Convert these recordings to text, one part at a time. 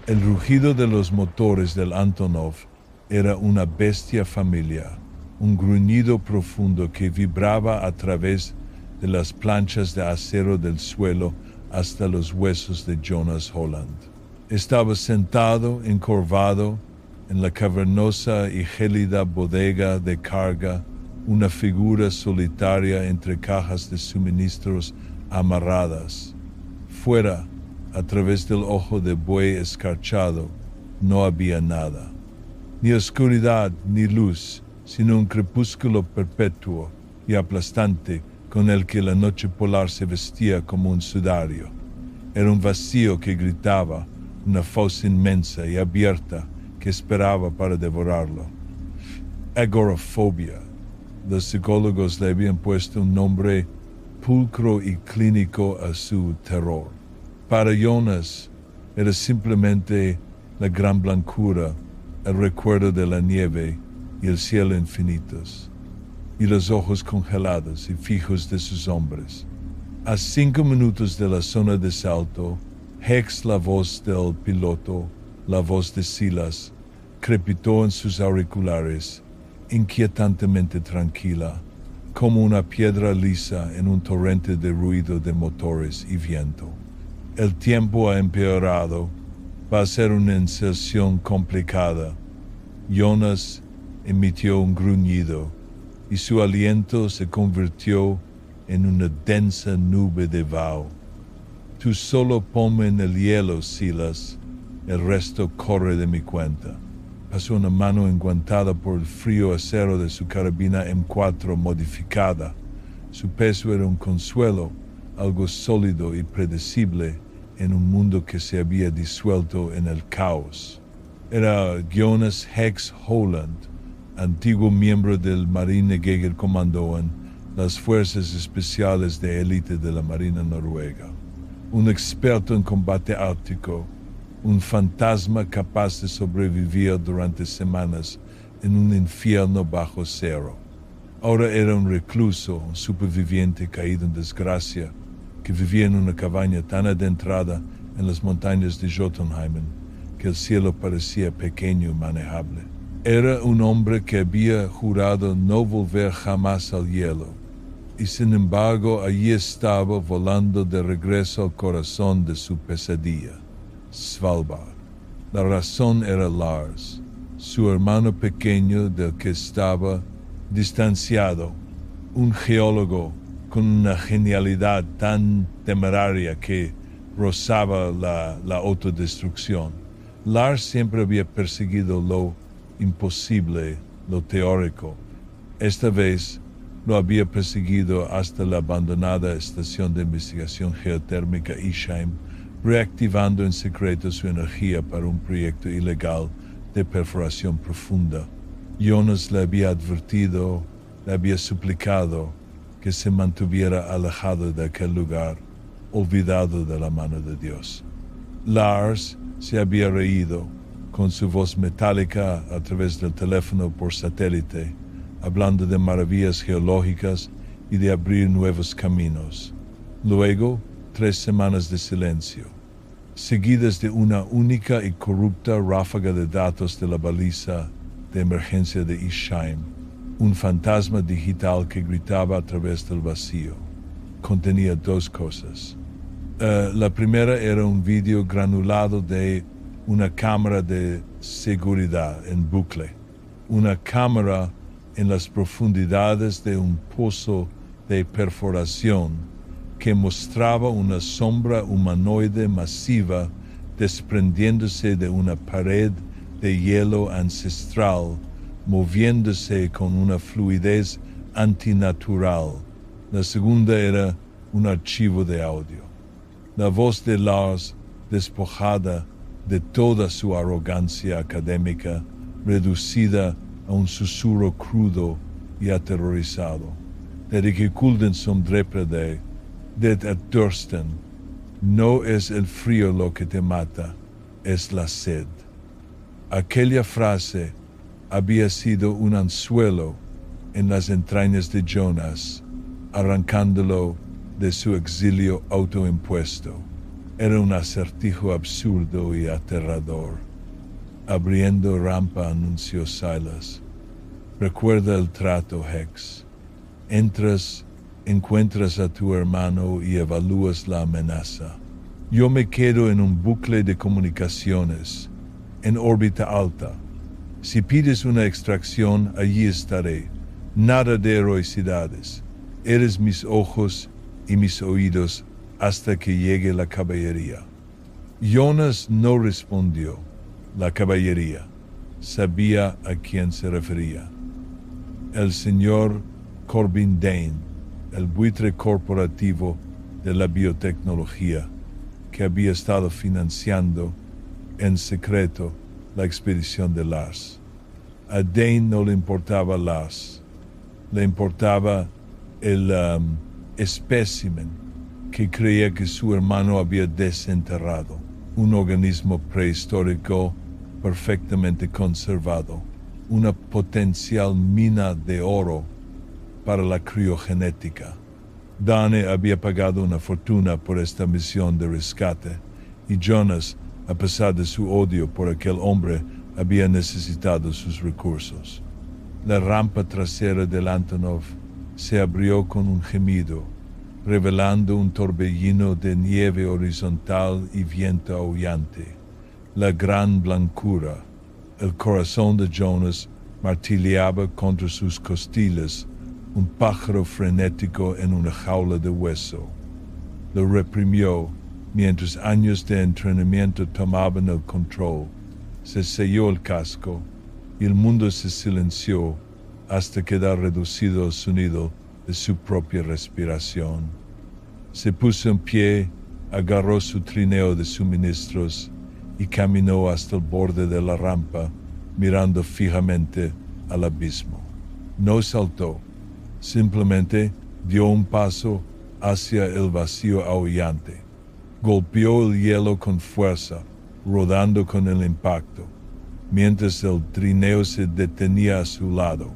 El rugido de los motores del Antonov era una bestia familiar, un gruñido profundo que vibraba a través de las planchas de acero del suelo hasta los huesos de Jonas Holland. Estaba sentado, encorvado, en la cavernosa y gélida bodega de carga, una figura solitaria entre cajas de suministros amarradas. Fuera, a través del ojo de buey escarchado, no había nada. Ni oscuridad ni luz, sino un crepúsculo perpetuo y aplastante con el que la noche polar se vestía como un sudario. Era un vacío que gritaba, una fosa inmensa y abierta que esperaba para devorarlo. Agorafobia. Los psicólogos le habían puesto un nombre pulcro y clínico a su terror. Para Jonas era simplemente la gran blancura, el recuerdo de la nieve y el cielo infinitos, y los ojos congelados y fijos de sus hombres. A 5 minutos de la zona de salto, Hex, la voz del piloto, la voz de Silas, crepitó en sus auriculares, inquietantemente tranquila, como una piedra lisa en un torrente de ruido de motores y viento. El tiempo ha empeorado, va a ser una inserción complicada. Jonas emitió un gruñido y su aliento se convirtió en una densa nube de vaho. Tú solo ponme en el hielo, Silas, el resto corre de mi cuenta. Pasó una mano enguantada por el frío acero de su carabina M4 modificada. Su peso era un consuelo, algo sólido y predecible en un mundo que se había disuelto en el caos. Era Jonas Hex Holland, antiguo miembro del Marine Jägerkommandon, las fuerzas especiales de élite de la Marina Noruega. Un experto en combate ártico, un fantasma capaz de sobrevivir durante semanas en un infierno bajo cero. Ahora era un recluso, un superviviente caído en desgracia, que vivía en una cabaña tan adentrada en las montañas de Jotunheimen que el cielo parecía pequeño y manejable. Era un hombre que había jurado no volver jamás al hielo, y sin embargo allí estaba volando de regreso al corazón de su pesadilla, Svalbard. La razón era Lars, su hermano pequeño del que estaba distanciado, un geólogo con una genialidad tan temeraria que rozaba la autodestrucción. Lars siempre había perseguido lo imposible, lo teórico. Esta vez lo había perseguido hasta la abandonada estación de investigación geotérmica Ishheim, reactivando en secreto su energía para un proyecto ilegal de perforación profunda. Jonas le había advertido, le había suplicado que se mantuviera alejado de aquel lugar, olvidado de la mano de Dios. Lars se había reído, con su voz metálica a través del teléfono por satélite, hablando de maravillas geológicas y de abrir nuevos caminos. Luego, 3 semanas de silencio, seguidas de una única y corrupta ráfaga de datos de la baliza de emergencia de Ishheim, un fantasma digital que gritaba a través del vacío. Contenía 2 cosas. La primera era un vídeo granulado de una cámara de seguridad en bucle, una cámara en las profundidades de un pozo de perforación que mostraba una sombra humanoide masiva desprendiéndose de una pared de hielo ancestral, moviéndose con una fluidez antinatural. La segunda era un archivo de audio. La voz de Lars, despojada de toda su arrogancia académica, reducida a un susurro crudo y aterrorizado. Erik Kulden som dräper dig, det är törsten. No es el frío lo que te mata, es la sed. Aquella frase había sido un anzuelo en las entrañas de Jonas, arrancándolo de su exilio autoimpuesto. Era un acertijo absurdo y aterrador. Abriendo rampa, anunció Silas. Recuerda el trato, Hex. Entras, encuentras a tu hermano y evalúas la amenaza. Yo me quedo en un bucle de comunicaciones, en órbita alta. Si pides una extracción, allí estaré. Nada de heroicidades. Eres mis ojos y mis oídos hasta que llegue la caballería. Jonas no respondió. La caballería sabía a quién se refería. El señor Corbin Dane, el buitre corporativo de la biotecnología, que había estado financiando en secreto la expedición de Lars. A Dane no le importaba Lars, le importaba el espécimen que creía que su hermano había desenterrado, un organismo prehistórico perfectamente conservado, una potencial mina de oro para la criogenética. Dane había pagado una fortuna por esta misión de rescate y Jonas, a pesar de su odio por aquel hombre, había necesitado sus recursos. La rampa trasera del Antonov se abrió con un gemido, revelando un torbellino de nieve horizontal y viento aullante. La gran blancura, el corazón de Jonas martilleaba contra sus costillas, un pájaro frenético en una jaula de hueso. Lo reprimió mientras años de entrenamiento tomaban el control. Se selló el casco y el mundo se silenció hasta quedar reducido al sonido de su propia respiración. Se puso en pie, agarró su trineo de suministros y caminó hasta el borde de la rampa, mirando fijamente al abismo. No saltó, simplemente dio un paso hacia el vacío aullante. Golpeó el hielo con fuerza, rodando con el impacto, mientras el trineo se detenía a su lado.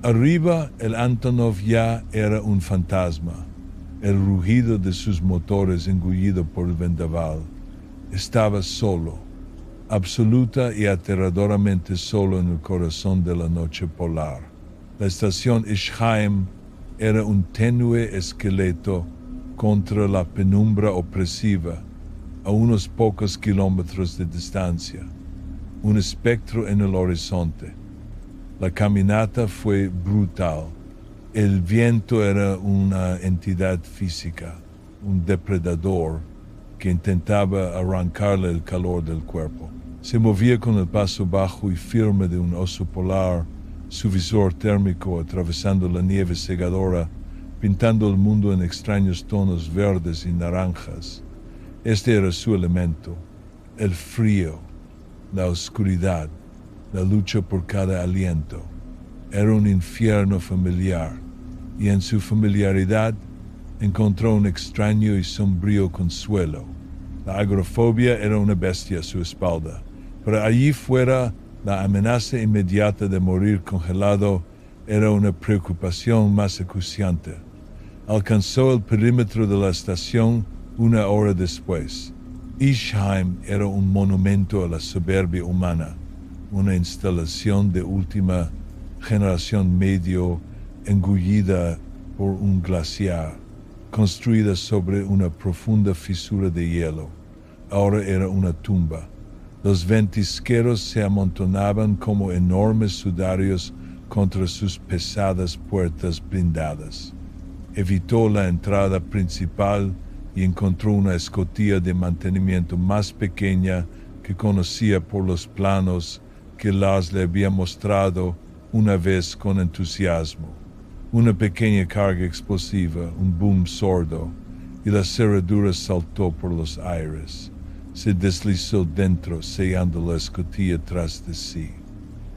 Arriba, el Antonov ya era un fantasma, el rugido de sus motores engullido por el vendaval. Estaba solo, absoluta y aterradoramente solo en el corazón de la noche polar. La estación Ischheim era un tenue esqueleto contra la penumbra opresiva a unos pocos kilómetros de distancia, un espectro en el horizonte. La caminata fue brutal. El viento era una entidad física, un depredador que intentaba arrancarle el calor del cuerpo. Se movía con el paso bajo y firme de un oso polar, su visor térmico atravesando la nieve cegadora, pintando el mundo en extraños tonos verdes y naranjas. Este era su elemento, el frío, la oscuridad, la lucha por cada aliento. Era un infierno familiar, y en su familiaridad encontró un extraño y sombrío consuelo. La agrofobia era una bestia a su espalda, pero allí fuera la amenaza inmediata de morir congelado era una preocupación más acuciante. Alcanzó el perímetro de la estación 1 hora después. Ischheim era un monumento a la soberbia humana, una instalación de última generación medio engullida por un glaciar, construida sobre una profunda fisura de hielo. Ahora era una tumba. Los ventisqueros se amontonaban como enormes sudarios contra sus pesadas puertas blindadas. Evitó la entrada principal y encontró una escotilla de mantenimiento más pequeña que conocía por los planos que Lars le había mostrado una vez con entusiasmo. Una pequeña carga explosiva, un boom sordo, y la cerradura saltó por los aires. Se deslizó dentro, sellando la escotilla tras de sí.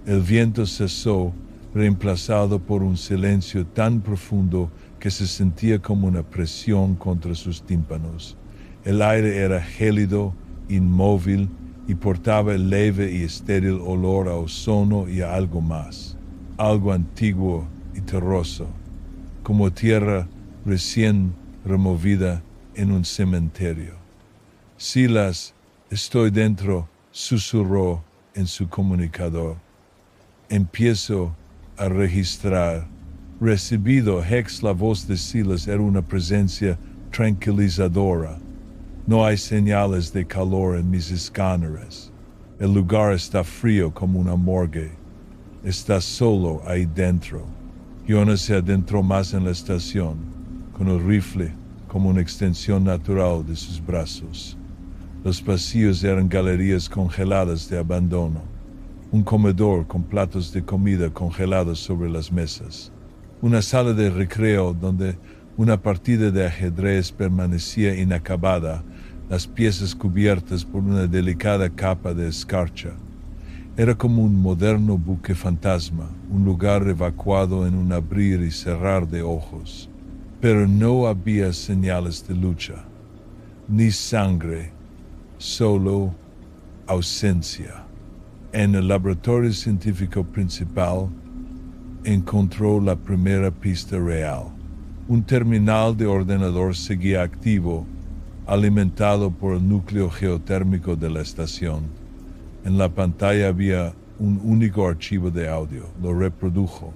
El viento cesó, reemplazado por un silencio tan profundo que se sentía como una presión contra sus tímpanos. El aire era gélido, inmóvil, y portaba el leve y estéril olor a ozono y a algo más, algo antiguo y terroso, como tierra recién removida en un cementerio. Silas, estoy dentro, susurró en su comunicador. Empiezo a registrar. Recibido, Hex, la voz de Silas era una presencia tranquilizadora. No hay señales de calor en mis escáneres. El lugar está frío como una morgue. Estás solo ahí dentro. Jonas se adentró más en la estación, con el rifle como una extensión natural de sus brazos. Los pasillos eran galerías congeladas de abandono. Un comedor con platos de comida congelados sobre las mesas. Una sala de recreo donde una partida de ajedrez permanecía inacabada, las piezas cubiertas por una delicada capa de escarcha. Era como un moderno buque fantasma, un lugar evacuado en un abrir y cerrar de ojos. Pero no había señales de lucha, ni sangre, solo ausencia. En el laboratorio científico principal encontró la primera pista real. Un terminal de ordenador seguía activo, alimentado por el núcleo geotérmico de la estación. En la pantalla había un único archivo de audio. Lo reprodujo.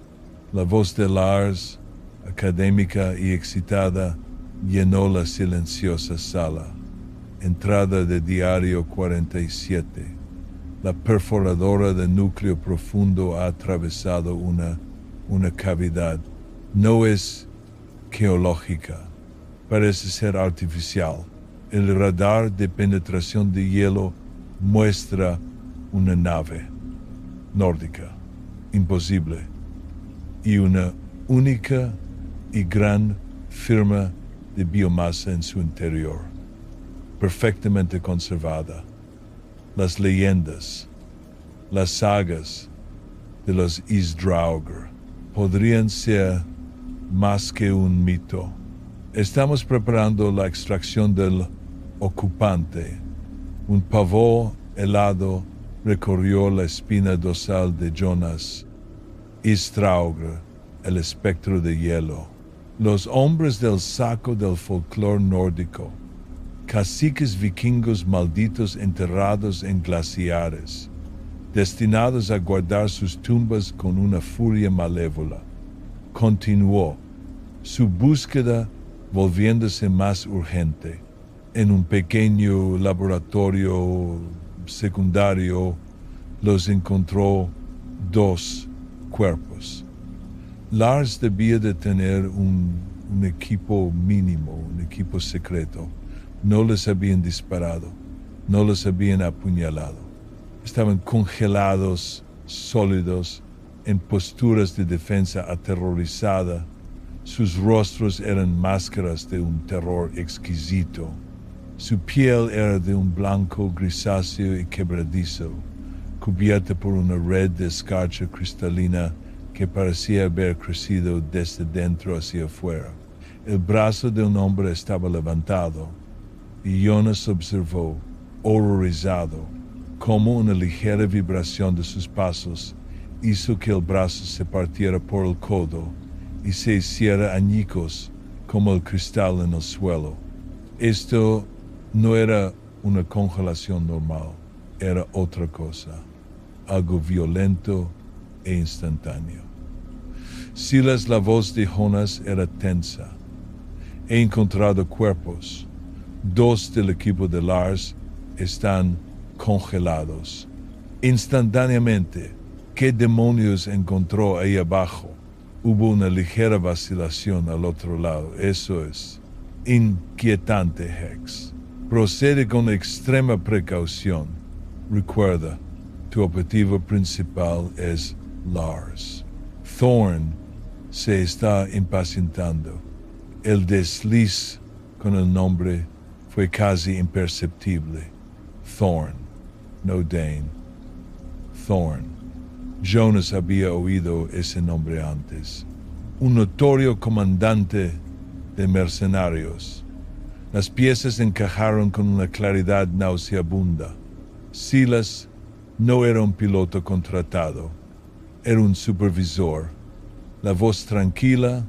La voz de Lars, académica y excitada, llenó la silenciosa sala. Entrada de diario 47. La perforadora de núcleo profundo ha atravesado una cavidad. No es geológica. Parece ser artificial. El radar de penetración de hielo muestra una nave nórdica, imposible, y una única y gran firma de biomasa en su interior, perfectamente conservada. Las leyendas, las sagas de los Ísdraugr podrían ser más que un mito. Estamos preparando la extracción del ocupante. Un pavor helado recorrió la espina dorsal de Jonas. Ísdraugr, el espectro de hielo. Los hombres del saco del folclore nórdico. Caciques vikingos malditos enterrados en glaciares, destinados a guardar sus tumbas con una furia malévola. Continuó, su búsqueda volviéndose más urgente. En un pequeño laboratorio secundario los encontró 2 cuerpos. Lars debía de tener un equipo mínimo, un equipo secreto. No les habían disparado, no les habían apuñalado. Estaban congelados, sólidos, en posturas de defensa aterrorizada. Sus rostros eran máscaras de un terror exquisito. Su piel era de un blanco grisáceo y quebradizo, cubierta por una red de escarcha cristalina que parecía haber crecido desde dentro hacia afuera. El brazo de un hombre estaba levantado, y Jonas observó, horrorizado, cómo una ligera vibración de sus pasos hizo que el brazo se partiera por el codo y se hiciera añicos como el cristal en el suelo. Esto no era una congelación normal, era otra cosa, algo violento e instantáneo. Silas, la voz de Jonas era tensa. He encontrado cuerpos. 2 del equipo de Lars están congelados. Instantáneamente, ¿qué demonios encontró ahí abajo? Hubo una ligera vacilación al otro lado. Eso es inquietante, Hex. Procede con extrema precaución. Recuerda, tu objetivo principal es Lars. Thorn se está impacientando. El desliz con el nombre fue casi imperceptible. Thorn, no Dane. Thorn. Jonas había oído ese nombre antes. Un notorio comandante de mercenarios. Las piezas encajaron con una claridad nauseabunda. Silas no era un piloto contratado, era un supervisor. La voz tranquila,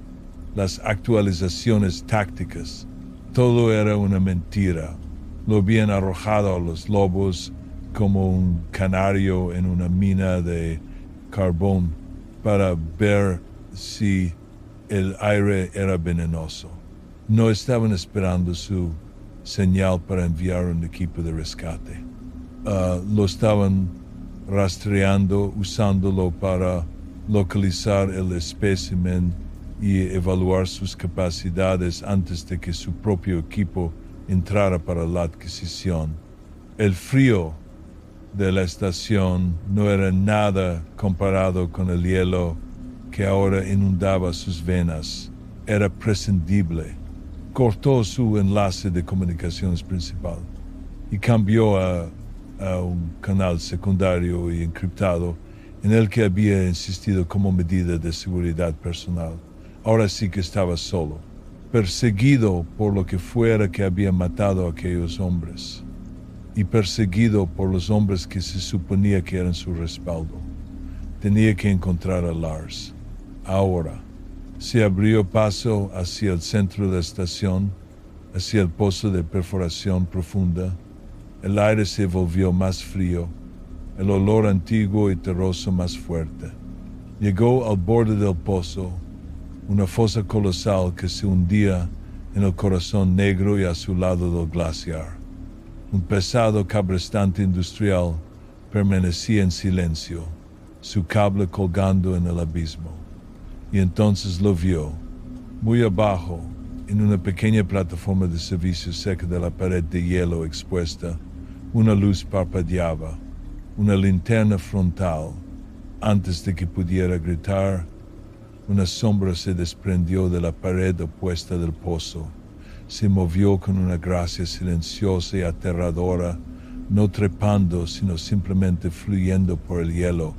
las actualizaciones tácticas, todo era una mentira. Lo habían arrojado a los lobos como un canario en una mina de carbón para ver si el aire era venenoso. No estaban esperando su señal para enviar un equipo de rescate. Lo estaban rastreando, usándolo para localizar el espécimen y evaluar sus capacidades antes de que su propio equipo entrara para la adquisición. El frío de la estación no era nada comparado con el hielo que ahora inundaba sus venas. Era prescindible. Cortó su enlace de comunicaciones principal y cambió a un canal secundario y encriptado en el que había insistido como medida de seguridad personal. Ahora sí que estaba solo, perseguido por lo que fuera que había matado a aquellos hombres y perseguido por los hombres que se suponía que eran su respaldo. Tenía que encontrar a Lars. Ahora se abrió paso hacia el centro de la estación, hacia el pozo de perforación profunda. El aire se volvió más frío, el olor antiguo y terroso más fuerte. Llegó al borde del pozo, una fosa colosal que se hundía en el corazón negro y azulado del glaciar. Un pesado cabrestante industrial permanecía en silencio, su cable colgando en el abismo. Y entonces lo vio, muy abajo, en una pequeña plataforma de servicio cerca de la pared de hielo expuesta. Una luz parpadeaba, una linterna frontal. Antes de que pudiera gritar, una sombra se desprendió de la pared opuesta del pozo. Se movió con una gracia silenciosa y aterradora, no trepando, sino simplemente fluyendo por el hielo.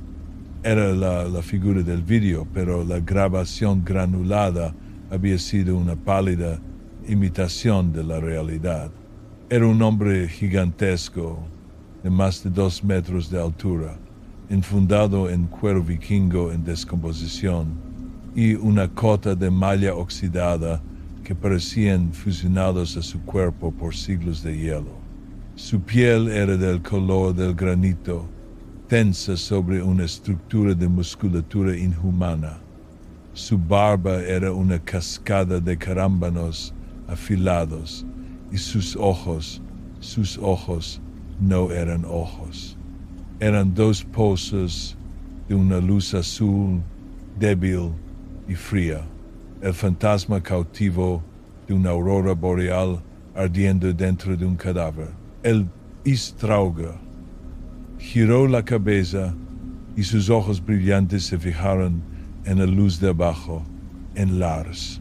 Era la figura del vídeo, pero la grabación granulada había sido una pálida imitación de la realidad. Era un hombre gigantesco, de más de 2 metros de altura, enfundado en cuero vikingo en descomposición y una cota de malla oxidada que parecían fusionados a su cuerpo por siglos de hielo. Su piel era del color del granito, tensa sobre una estructura de musculatura inhumana. Su barba era una cascada de carámbanos afilados, y sus ojos no eran ojos. Eran 2 pozos de una luz azul, débil y fría. El fantasma cautivo de una aurora boreal ardiendo dentro de un cadáver. El Ístdrauga giró la cabeza y sus ojos brillantes se fijaron en la luz de abajo, en Lars.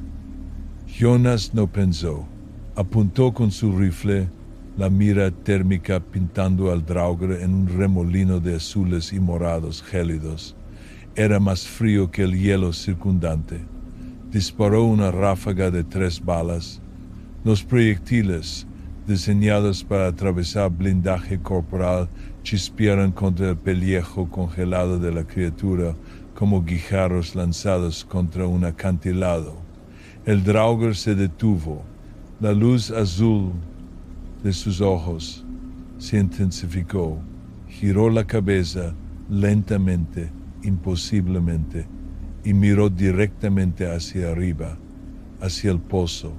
Jonas no pensó. Apuntó con su rifle, la mira térmica pintando al Draugr en un remolino de azules y morados gélidos. Era más frío que el hielo circundante. Disparó una ráfaga de 3 balas. Los proyectiles, diseñados para atravesar blindaje corporal, chispearon contra el pellejo congelado de la criatura como guijarros lanzados contra un acantilado. El Draugr se detuvo. La luz azul de sus ojos se intensificó. Giró la cabeza lentamente, imposiblemente, y miró directamente hacia arriba, hacia el pozo,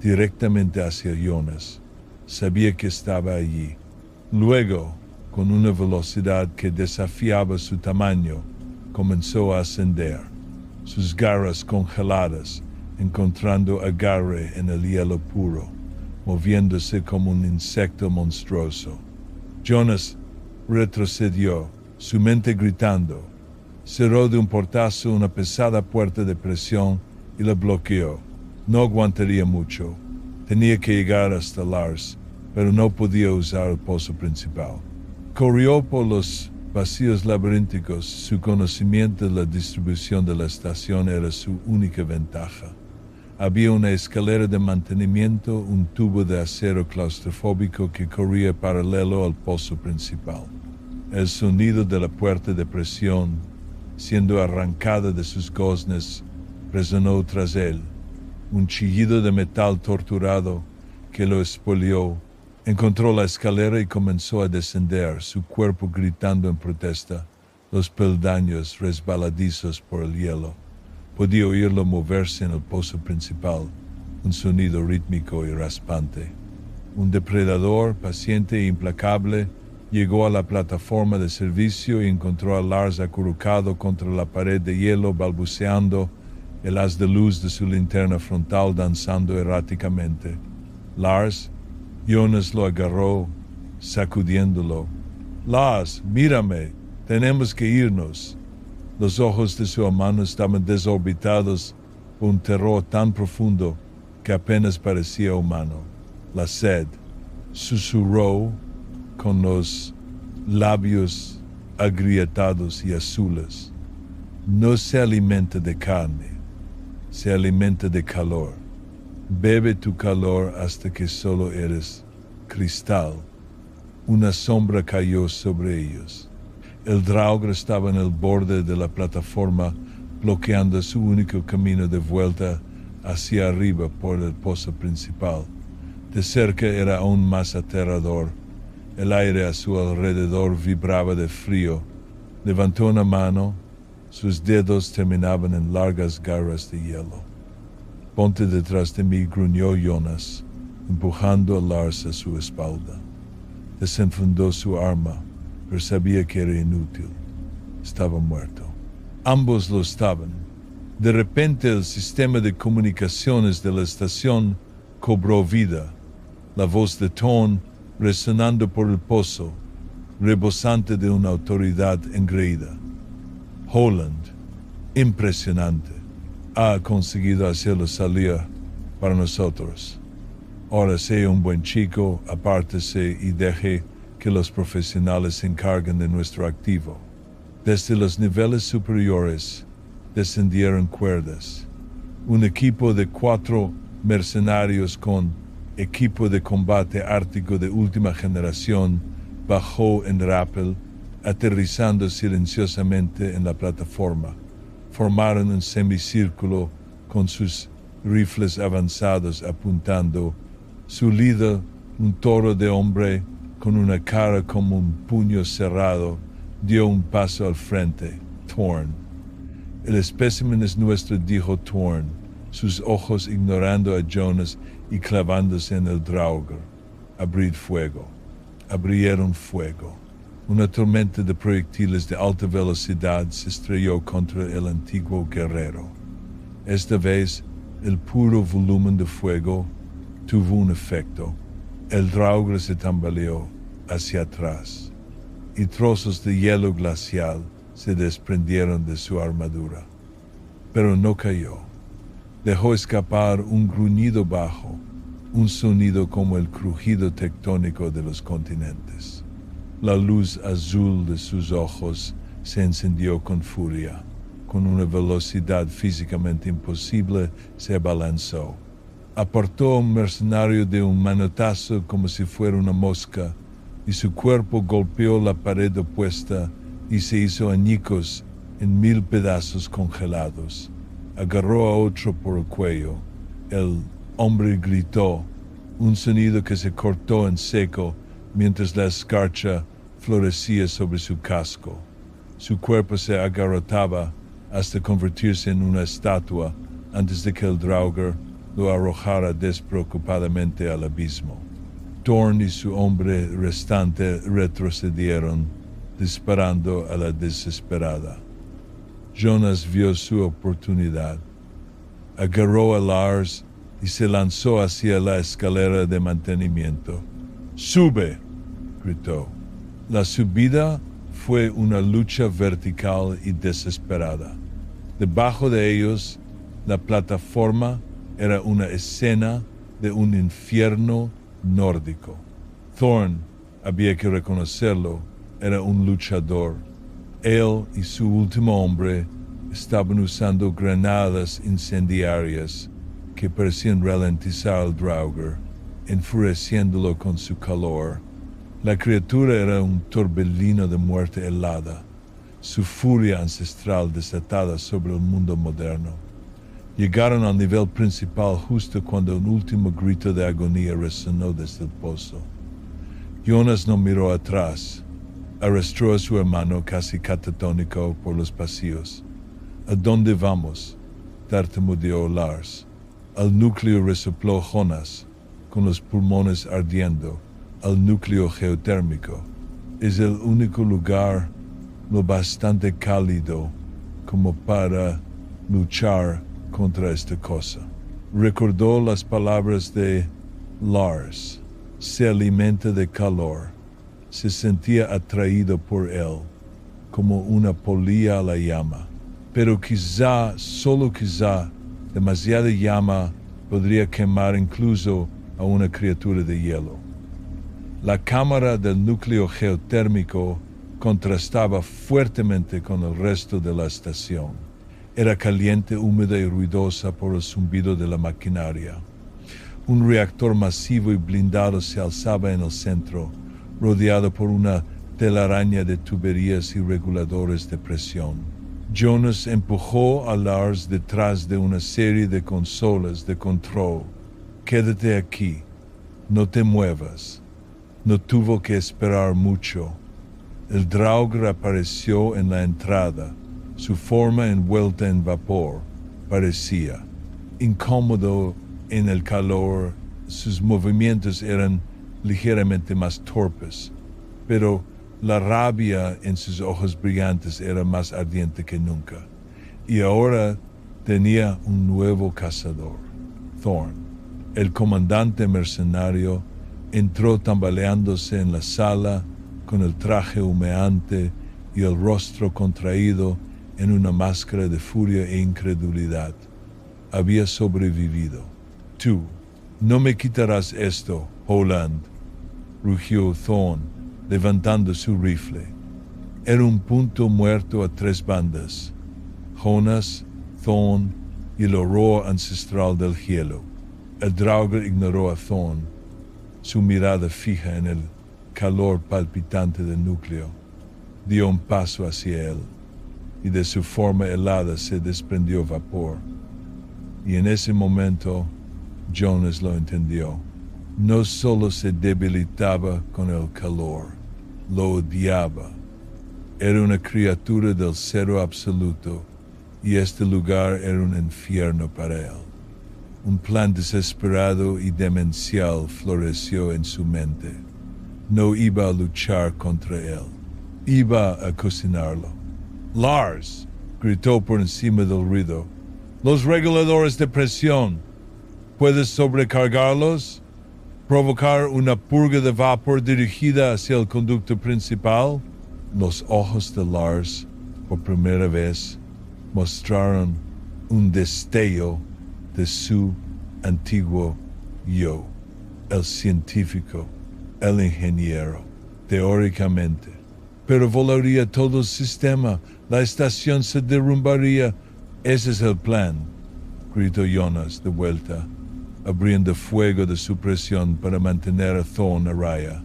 directamente hacia Jonas. Sabía que estaba allí. Luego, con una velocidad que desafiaba su tamaño, comenzó a ascender, sus garras congeladas, encontrando agarre en el hielo puro, moviéndose como un insecto monstruoso. Jonas retrocedió, su mente gritando. Cerró de un portazo una pesada puerta de presión y la bloqueó. No aguantaría mucho. Tenía que llegar hasta Lars, pero no podía usar el pozo principal. Corrió por los vacíos laberínticos. Su conocimiento de la distribución de la estación era su única ventaja. Había una escalera de mantenimiento, un tubo de acero claustrofóbico que corría paralelo al pozo principal. El sonido de la puerta de presión, siendo arrancada de sus goznes, resonó tras él, un chillido de metal torturado que lo expolió Encontró la escalera y comenzó a descender, su cuerpo gritando en protesta, los peldaños resbaladizos por el hielo. Podía oírlo moverse en el pozo principal, un sonido rítmico y raspante. Un depredador, paciente e implacable, llegó a la plataforma de servicio y encontró a Lars acurrucado contra la pared de hielo, balbuceando, el haz de luz de su linterna frontal danzando erráticamente. Lars, Jonas lo agarró, sacudiéndolo. Lars, mírame, tenemos que irnos. Los ojos de su hermano estaban desorbitados por un terror tan profundo que apenas parecía humano. La sed, susurró con los labios agrietados y azules. No se alimenta de carne, se alimenta de calor. Bebe tu calor hasta que solo eres cristal. Una sombra cayó sobre ellos. El Draugr estaba en el borde de la plataforma, bloqueando su único camino de vuelta hacia arriba por el pozo principal. De cerca era aún más aterrador. El aire a su alrededor vibraba de frío. Levantó una mano, sus dedos terminaban en largas garras de hielo. Ponte detrás de mí, gruñó Jonas, empujando a Lars a su espalda. Desenfundó su arma, pero sabía que era inútil. Estaba muerto. Ambos lo estaban. De repente el sistema de comunicaciones de la estación cobró vida. La voz de Thorn resonando por el pozo, rebosante de una autoridad engreída. Holland, impresionante, ha conseguido hacerlo salir para nosotros. Ahora sea un buen chico, apártese y deje que los profesionales se encarguen de nuestro activo. Desde los niveles superiores descendieron cuerdas. Un equipo de 4 mercenarios con equipo de combate ártico de última generación bajó en rappel, aterrizando silenciosamente en la plataforma. Formaron un semicírculo con sus rifles avanzados apuntando. Su líder, un toro de hombre con una cara como un puño cerrado, dio un paso al frente. Thorn. El espécimen es nuestro, dijo Thorn, sus ojos ignorando a Jonas y clavándose en el Draugr. Abrid fuego. Abrieron fuego. Una tormenta de proyectiles de alta velocidad se estrelló contra el antiguo guerrero. Esta vez, el puro volumen de fuego tuvo un efecto. El Draugr se tambaleó hacia atrás y trozos de hielo glacial se desprendieron de su armadura. Pero no cayó. Dejó escapar un gruñido bajo, un sonido como el crujido tectónico de los continentes. La luz azul de sus ojos se encendió con furia. Con una velocidad físicamente imposible, se abalanzó. Apartó a un mercenario de un manotazo como si fuera una mosca, y su cuerpo golpeó la pared opuesta y se hizo añicos en 1000 pedazos congelados. Agarró a otro por el cuello. El hombre gritó, un sonido que se cortó en seco mientras la escarcha florecía sobre su casco. Su cuerpo se agarrotaba hasta convertirse en una estatua antes de que el Draugr lo arrojara despreocupadamente al abismo. Thorn y su hombre restante retrocedieron, disparando a la desesperada. Jonas vio su oportunidad. Agarró a Lars y se lanzó hacia la escalera de mantenimiento. ¡Sube!, gritó. La subida fue una lucha vertical y desesperada. Debajo de ellos, la plataforma era una escena de un infierno nórdico. Thorn, había que reconocerlo, era un luchador. Él y su último hombre estaban usando granadas incendiarias que parecían ralentizar al Draugr, enfureciéndolo con su calor. La criatura era un torbellino de muerte helada, su furia ancestral desatada sobre el mundo moderno. Llegaron al nivel principal justo cuando un último grito de agonía resonó desde el pozo. Jonas no miró atrás. Arrastró a su hermano casi catatónico por los pasillos. ¿A dónde vamos?, tartamudeó Lars. Al núcleo, resopló Jonas, con los pulmones ardiendo. Al núcleo geotérmico. Es el único lugar lo bastante cálido como para luchar contra esta cosa. Recordó las palabras de Lars. Se alimenta de calor. Se sentía atraído por él, como una polilla a la llama. Pero quizá, solo quizá, demasiada llama podría quemar incluso a una criatura de hielo. La cámara del núcleo geotérmico contrastaba fuertemente con el resto de la estación. Era caliente, húmeda y ruidosa por el zumbido de la maquinaria. Un reactor masivo y blindado se alzaba en el centro, rodeado por una telaraña de tuberías y reguladores de presión. Jonas empujó a Lars detrás de una serie de consolas de control. «Quédate aquí, no te muevas». No tuvo que esperar mucho. El Draugr apareció en la entrada, su forma envuelta en vapor, parecía. Incómodo en el calor, sus movimientos eran ligeramente más torpes, pero la rabia en sus ojos brillantes era más ardiente que nunca. Y ahora tenía un nuevo cazador, Thorn. El comandante mercenario entró tambaleándose en la sala con el traje humeante y el rostro contraído en una máscara de furia e incredulidad. Había sobrevivido. «Tú, no me quitarás esto, Holland», rugió Thorn, levantando su rifle. Era un punto muerto a 3 bandas: Jonas, Thorn y el horror ancestral del hielo. El Draugr ignoró a Thorn, su mirada fija en el calor palpitante del núcleo. Dio un paso hacia él, y de su forma helada se desprendió vapor. Y en ese momento, Jonas lo entendió. No solo se debilitaba con el calor, lo odiaba. Era una criatura del cero absoluto, y este lugar era un infierno para él. Un plan desesperado y demencial floreció en su mente. No iba a luchar contra él. Iba a cocinarlo. «Lars», gritó por encima del ruido. «Los reguladores de presión. ¿Puedes sobrecargarlos? ¿Provocar una purga de vapor dirigida hacia el conducto principal?» Los ojos de Lars, por primera vez, mostraron un destello de su antiguo yo, el científico, el ingeniero, teóricamente. Pero volaría todo el sistema, la estación se derrumbaría. «Ese es el plan», gritó Jonas de vuelta, abriendo fuego de supresión para mantener a Thorn a raya.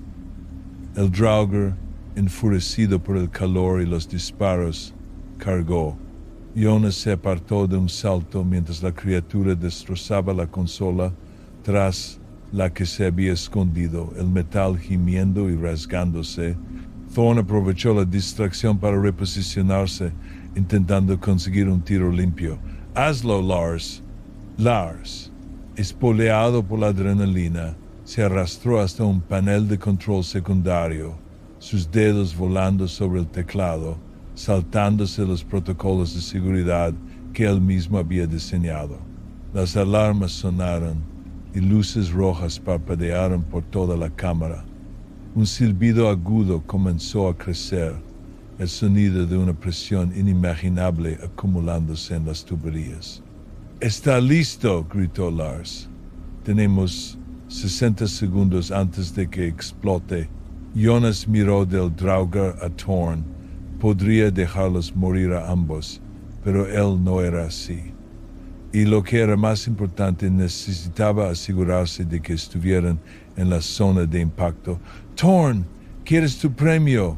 El Draugr, enfurecido por el calor y los disparos, cargó. Jonas se apartó de un salto mientras la criatura destrozaba la consola tras la que se había escondido, el metal gimiendo y rasgándose. Thorn aprovechó la distracción para reposicionarse, intentando conseguir un tiro limpio. «Hazlo, Lars». Lars, espoleado por la adrenalina, se arrastró hasta un panel de control secundario, sus dedos volando sobre el teclado, saltándose los protocolos de seguridad que él mismo había diseñado. Las alarmas sonaron y luces rojas parpadearon por toda la cámara. Un silbido agudo comenzó a crecer, el sonido de una presión inimaginable acumulándose en las tuberías. «¡Está listo!», gritó Lars. «Tenemos 60 segundos antes de que explote». Jonas miró del Draugr a Thorn. Podría dejarlos morir a ambos, pero él no era así. Y lo que era más importante, necesitaba asegurarse de que estuvieran en la zona de impacto. «Thorn, ¿quieres tu premio?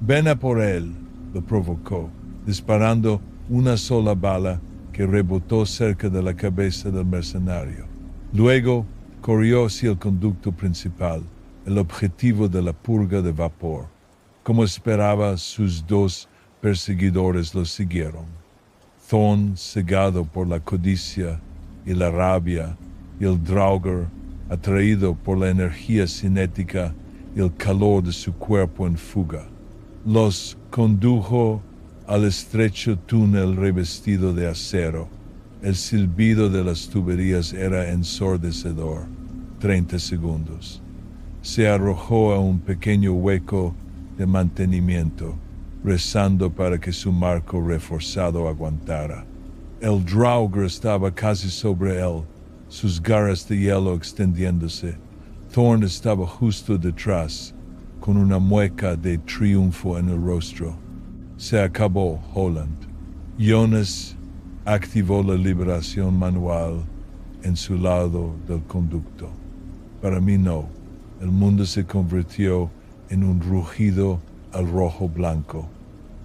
Ven a por él», lo provocó, disparando una sola bala que rebotó cerca de la cabeza del mercenario. Luego corrió hacia el conducto principal. el objetivo de la purga de vapor. Como esperaba, sus dos perseguidores lo siguieron. Thorn, cegado por la codicia y la rabia, y el Draugr, atraído por la energía cinética y el calor de su cuerpo en fuga. Los condujo al estrecho túnel revestido de acero. El silbido de las tuberías era ensordecedor. 30 segundos. Se arrojó a un pequeño hueco de mantenimiento, rezando para que su marco reforzado aguantara. El Draugr estaba casi sobre él, sus garras de hielo extendiéndose. Thorn estaba justo detrás, con una mueca de triunfo en el rostro. Se acabó, Holland. Jonas activó la liberación manual en su lado del conducto. Para mí no. El mundo se convirtió en un rugido al rojo blanco.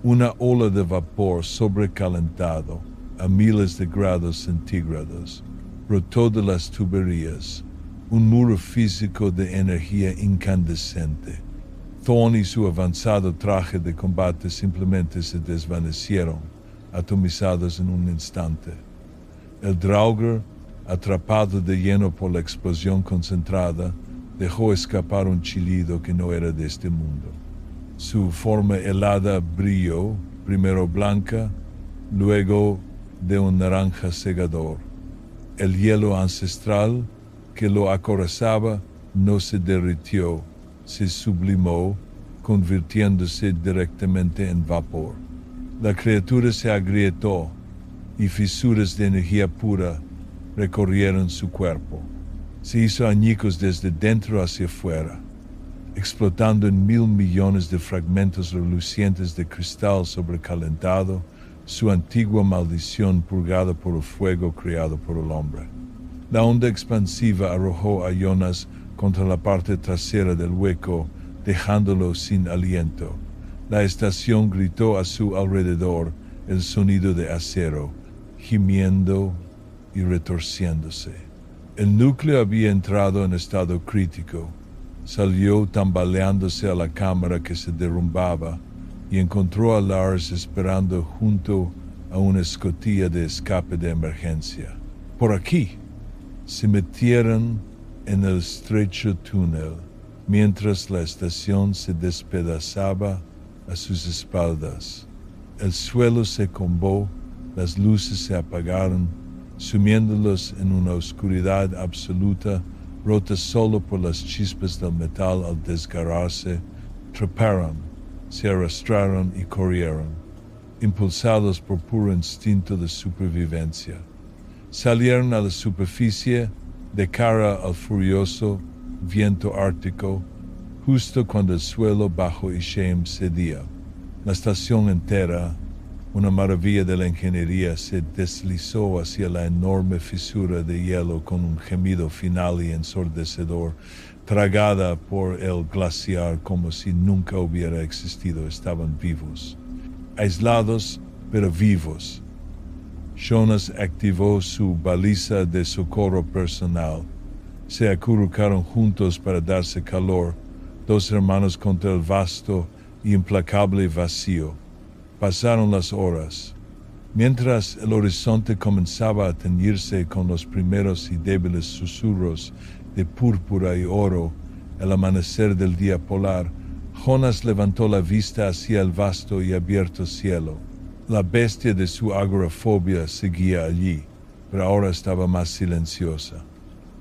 Una ola de vapor sobrecalentado a miles de grados centígrados brotó de las tuberías, un muro físico de energía incandescente. Thorn y su avanzado traje de combate simplemente se desvanecieron, atomizados en un instante. El Draugr, atrapado de lleno por la explosión concentrada, dejó escapar un chillido que no era de este mundo. Su forma helada brilló, primero blanca, luego de un naranja cegador. El hielo ancestral que lo acorazaba no se derritió, se sublimó, convirtiéndose directamente en vapor. La criatura se agrietó y fisuras de energía pura recorrieron su cuerpo. Se hizo añicos desde dentro hacia afuera, explotando en 1.000 millones de fragmentos relucientes de cristal sobrecalentado, su antigua maldición purgada por el fuego creado por el hombre. La onda expansiva arrojó a Jonas contra la parte trasera del hueco, dejándolo sin aliento. La estación gritó a su alrededor el sonido de acero, gimiendo y retorciéndose. El núcleo había entrado en estado crítico. Salió tambaleándose a la cámara que se derrumbaba y encontró a Lars esperando junto a una escotilla de escape de emergencia. Por aquí. Se metieron en el estrecho túnel mientras la estación se despedazaba a sus espaldas. El suelo se combó, las luces se apagaron, sumiéndolos en una oscuridad absoluta, rota solo por las chispas del metal al desgarrarse. Treparon, se arrastraron y corrieron, impulsados por puro instinto de supervivencia. Salieron a la superficie de cara al furioso viento ártico, justo cuando el suelo bajo Isheim cedía. La estación entera, una maravilla de la ingeniería, se deslizó hacia la enorme fisura de hielo con un gemido final y ensordecedor, tragada por el glaciar como si nunca hubiera existido. Estaban vivos, aislados pero vivos. Jonas activó su baliza de socorro personal. Se acurrucaron juntos para darse calor, dos hermanos contra el vasto y implacable vacío. Pasaron las horas. Mientras el horizonte comenzaba a teñirse con los primeros y débiles susurros de púrpura y oro, el amanecer del día polar, Jonas levantó la vista hacia el vasto y abierto cielo. La bestia de su agorafobia seguía allí, pero ahora estaba más silenciosa.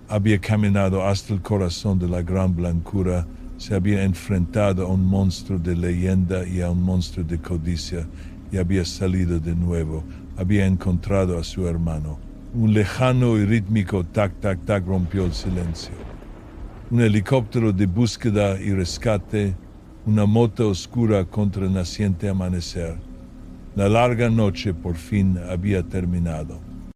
Había caminado hasta el corazón de la gran blancura, se había enfrentado a un monstruo de leyenda y a un monstruo de codicia, y había salido de nuevo. Había encontrado a su hermano. Un lejano y rítmico tac-tac-tac rompió el silencio. Un helicóptero de búsqueda y rescate, una moto oscura contra el naciente amanecer. La larga noche por fin había terminado.